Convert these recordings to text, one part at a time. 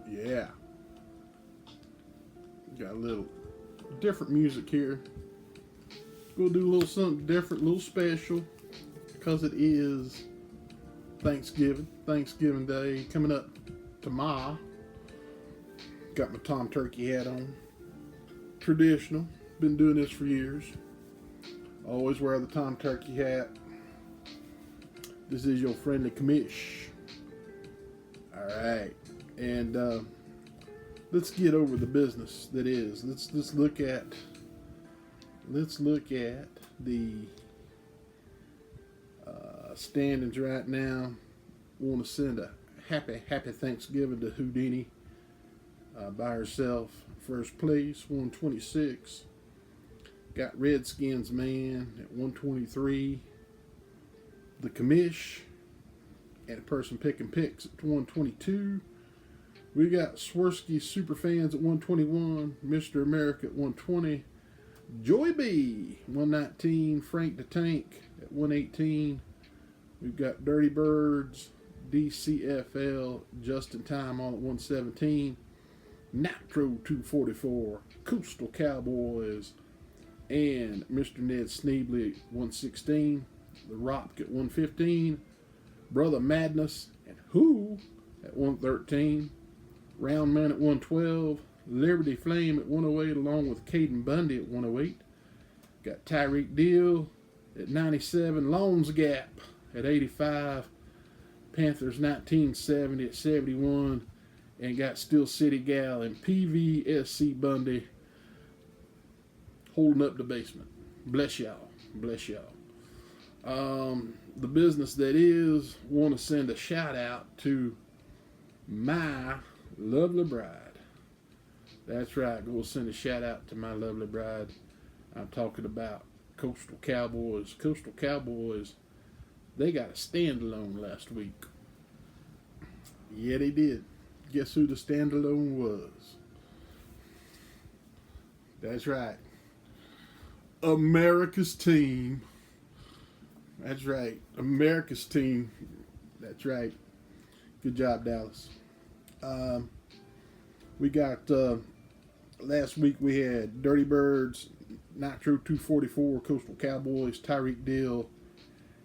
Yeah. Got a little different music here. We'll do a little something different, a little special, because it is Thanksgiving Day coming up tomorrow. Got my Tom Turkey hat on. Traditional. Been doing this for years. Always wear the Tom Turkey hat. This is your friendly commish. Alright. And let's get over the business that is. Let's look at the standings right now. Want to send a happy Thanksgiving to Houdini by herself. First place, 126. Got Redskins Man at 123. The Commish and a person picking picks at 122. We got Swirsky Superfans at 121. Mr. America at 120. Joy B 119. Frank the Tank at 118. We've got Dirty Birds, DCFL, Just in Time all at 117. Nitro 244, Coastal Cowboys, and Mr. Ned Sneebly at 116. The Rock at 115. Brother Madness and Who at 113. Round Man at 112. Liberty Flame at 108 along with Caden Bundy at 108. Got Tyreek Deal at 97. Lones Gap at 85. Panthers 1970 at 71. And got Steel City Gal and PVSC Bundy holding up the basement. Bless y'all. Bless y'all. The business that is, want to send a shout out to my lovely bride. That's right. We'll send a shout out to my lovely bride. I'm talking about Coastal Cowboys. Coastal Cowboys, they got a standalone last week. Yeah, they did. Guess who the standalone was? That's right. America's team. That's right. America's team. That's right. Good job, Dallas. We got, last week we had Dirty Birds, Nitro 244, Coastal Cowboys, Tyreek Deal,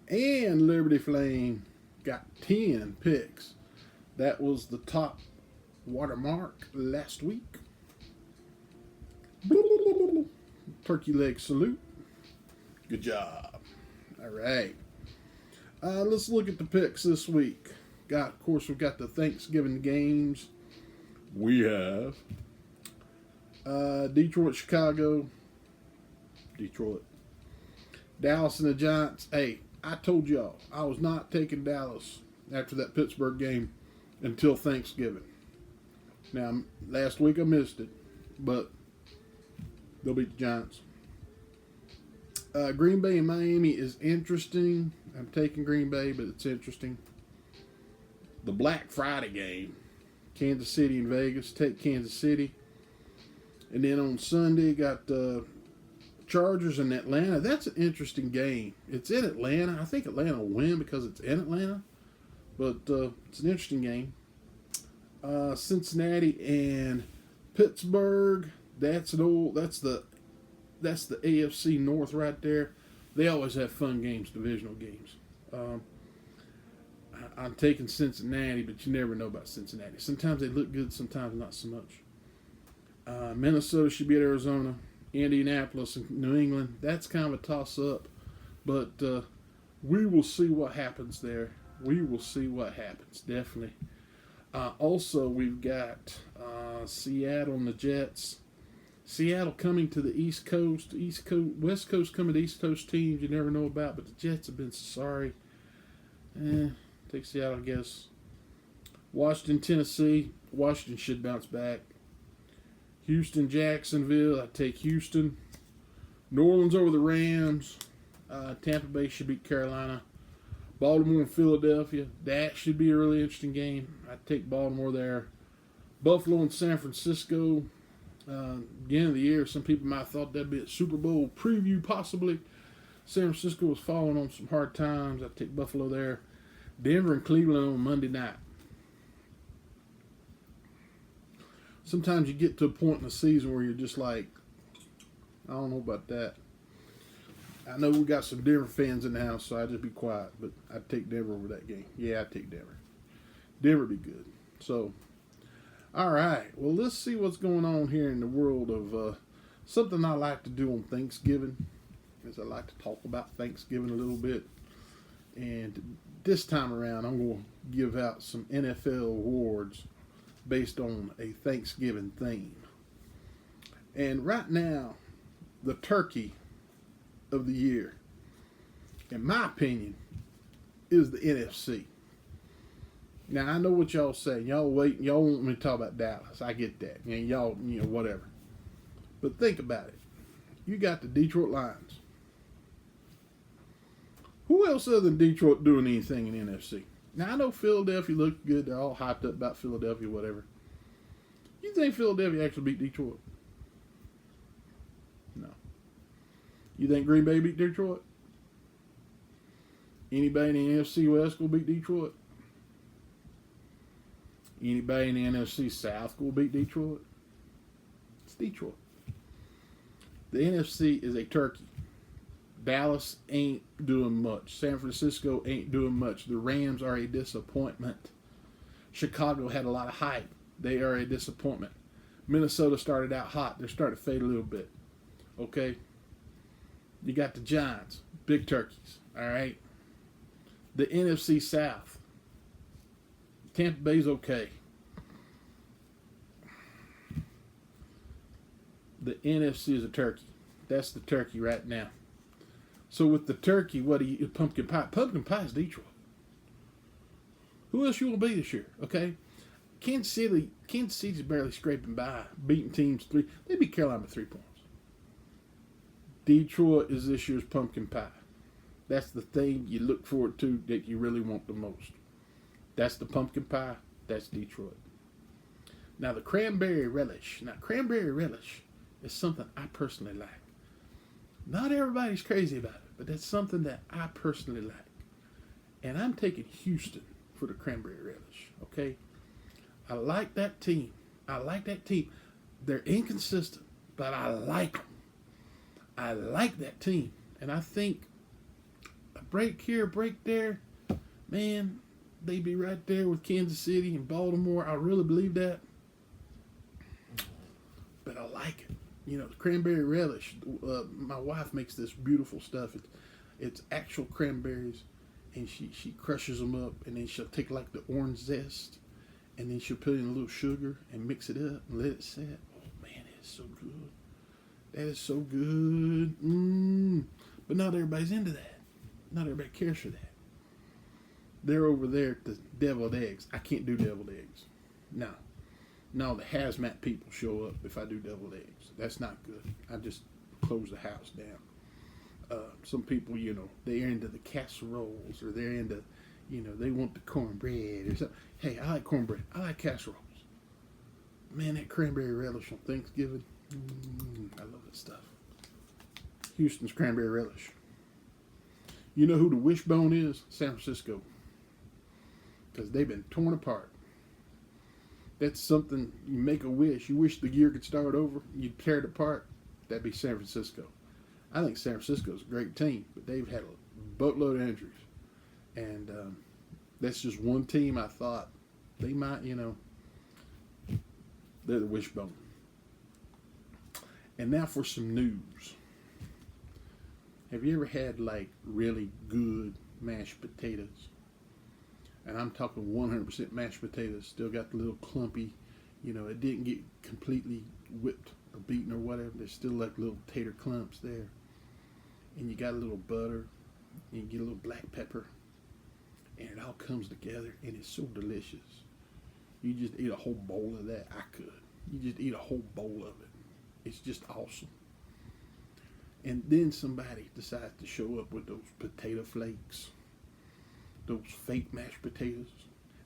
and Liberty Flame got 10 picks. That was the top watermark last week. Turkey leg salute. Good job. All right. Let's look at the picks this week. Of course, we've got the Thanksgiving games. We have Detroit, Chicago. Detroit. Dallas and the Giants. Hey, I told y'all I was not taking Dallas after that Pittsburgh game until Thanksgiving. Now, last week I missed it, but they'll beat the Giants. Green Bay and Miami is interesting. I'm taking Green Bay, but it's interesting. The Black Friday game, Kansas City and Vegas. Take Kansas City. And then on Sunday, got the Chargers in Atlanta. That's an interesting game. It's in Atlanta. I think Atlanta will win because it's in Atlanta. But it's an interesting game. Cincinnati and Pittsburgh. That's the AFC North right there. They always have fun games, divisional games. I'm taking Cincinnati, but you never know about Cincinnati. Sometimes they look good, sometimes not so much. Minnesota should be at Arizona. Indianapolis and New England. That's kind of a toss-up, but we will see what happens there. We will see what happens, definitely. Also, we've got Seattle and the Jets. Seattle coming to the East Coast. West Coast coming to East Coast teams you never know about, but the Jets have been sorry. Take Seattle, I guess. Washington, Tennessee. Washington should bounce back. Houston, Jacksonville. I take Houston. New Orleans over the Rams. Tampa Bay should beat Carolina. Baltimore and Philadelphia. That should be a really interesting game. I take Baltimore there. Buffalo and San Francisco. Beginning of the year, some people might have thought that'd be a Super Bowl preview, possibly. San Francisco was falling on some hard times. I take Buffalo there. Denver and Cleveland on Monday night. Sometimes you get to a point in the season where you're just like, I don't know about that. I know we got some Denver fans in the house, so I'll just be quiet. But I'd take Denver over that game. Yeah, I'd take Denver. Denver would be good. So, all right. Well, let's see what's going on here in the world of something I like to do on Thanksgiving. Is I like to talk about Thanksgiving a little bit. And this time around, I'm going to give out some NFL awards based on a Thanksgiving theme. And right now, the turkey of the year, in my opinion, is the NFC. Now, I know what y'all say. Y'all want me to talk about Dallas. I get that. And y'all, whatever. But think about it. You got the Detroit Lions. Who else other than Detroit doing anything in the NFC? Now, I know Philadelphia looks good. They're all hyped up about Philadelphia, whatever. You think Philadelphia actually beat Detroit? No. You think Green Bay beat Detroit? Anybody in the NFC West will beat Detroit? Anybody in the NFC South will beat Detroit? It's Detroit. The NFC is a turkey. Dallas ain't doing much. San Francisco ain't doing much. The Rams are a disappointment. Chicago had a lot of hype. They are a disappointment. Minnesota started out hot. They're starting to fade a little bit. Okay? You got the Giants. Big turkeys. All right? The NFC South. Tampa Bay's okay. The NFC is a turkey. That's the turkey right now. So with the turkey, what do you pumpkin pie? Pumpkin pie is Detroit. Who else you want to be this year? Okay, Kansas City's barely scraping by, beating teams 3. They beat Carolina by 3 points. Detroit is this year's pumpkin pie. That's the thing you look forward to that you really want the most. That's the pumpkin pie. That's Detroit. Now the cranberry relish. Now cranberry relish is something I personally like. Not everybody's crazy about it, but that's something that I personally like. And I'm taking Houston for the cranberry relish, okay? I like that team. They're inconsistent, but I like them. I like that team. And I think a break here, a break there, man, they'd be right there with Kansas City and Baltimore. I really believe that. But I like it. The cranberry relish. My wife makes this beautiful stuff. It's actual cranberries, and she crushes them up, and then she'll take like the orange zest, and then she'll put in a little sugar and mix it up and let it set. Oh man, it's so good. That is so good. But not everybody's into that. Not everybody cares for that. They're over there at the deviled eggs. I can't do deviled eggs. No, the hazmat people show up if I do deviled eggs. That's not good. I just close the house down. Some people, they're into the casseroles, or they're into, they want the cornbread or something. Hey, I like cornbread. I like casseroles. Man, that cranberry relish on Thanksgiving. I love that stuff. Houston's cranberry relish. You know who the wishbone is? San Francisco. Because they've been torn apart. That's something, you make a wish. You wish the year could start over. You'd tear it apart. That'd be San Francisco. I think San Francisco's a great team, but they've had a boatload of injuries. And that's just one team I thought they might, they're the wishbone. And now for some news. Have you ever had, like, really good mashed potatoes? And I'm talking 100% mashed potatoes. Still got the little clumpy, it didn't get completely whipped or beaten or whatever. There's still like little tater clumps there. And you got a little butter. And you get a little black pepper. And it all comes together. And it's so delicious. You just eat a whole bowl of that. I could. You just eat a whole bowl of it. It's just awesome. And then somebody decides to show up with those potato flakes. Those fake mashed potatoes.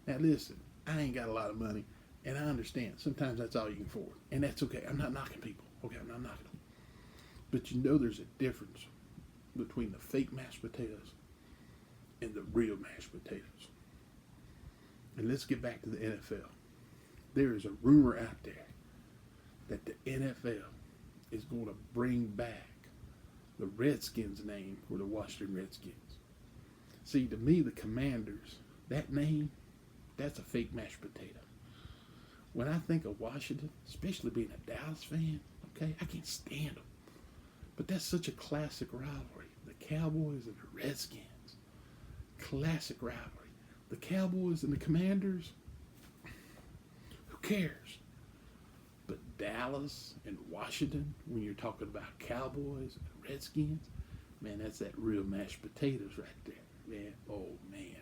Now listen, I ain't got a lot of money, and I understand. Sometimes that's all you can afford, and that's okay. I'm not knocking people. Okay, I'm not knocking them. But there's a difference between the fake mashed potatoes and the real mashed potatoes. And let's get back to the NFL. There is a rumor out there that the NFL is going to bring back the Redskins name for the Washington Redskins. See, to me, the Commanders, that name, that's a fake mashed potato. When I think of Washington, especially being a Dallas fan, okay, I can't stand them. But that's such a classic rivalry. The Cowboys and the Redskins. Classic rivalry. The Cowboys and the Commanders, who cares? But Dallas and Washington, when you're talking about Cowboys and Redskins, man, that's that real mashed potatoes right there. Man, oh man.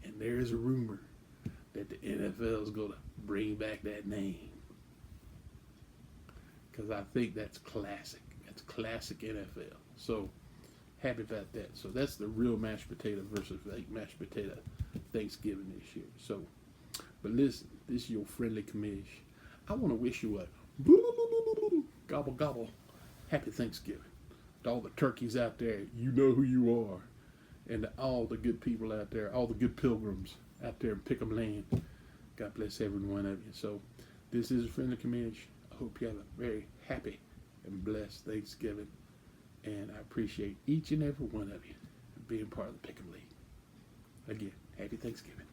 And there is a rumor that the NFL is going to bring back that name. Because I think that's classic. That's classic NFL. So, happy about that. So, that's the real mashed potato versus fake mashed potato Thanksgiving this year. So, but listen, this is your friendly commish. I want to wish you a gobble gobble happy Thanksgiving. To all the turkeys out there, you know who you are. And to all the good people out there, all the good pilgrims out there in Pick'em Land. God bless every one of you. So, this is a friendly commish. I hope you have a very happy and blessed Thanksgiving. And I appreciate each and every one of you being part of the Pick'em League. Again, happy Thanksgiving.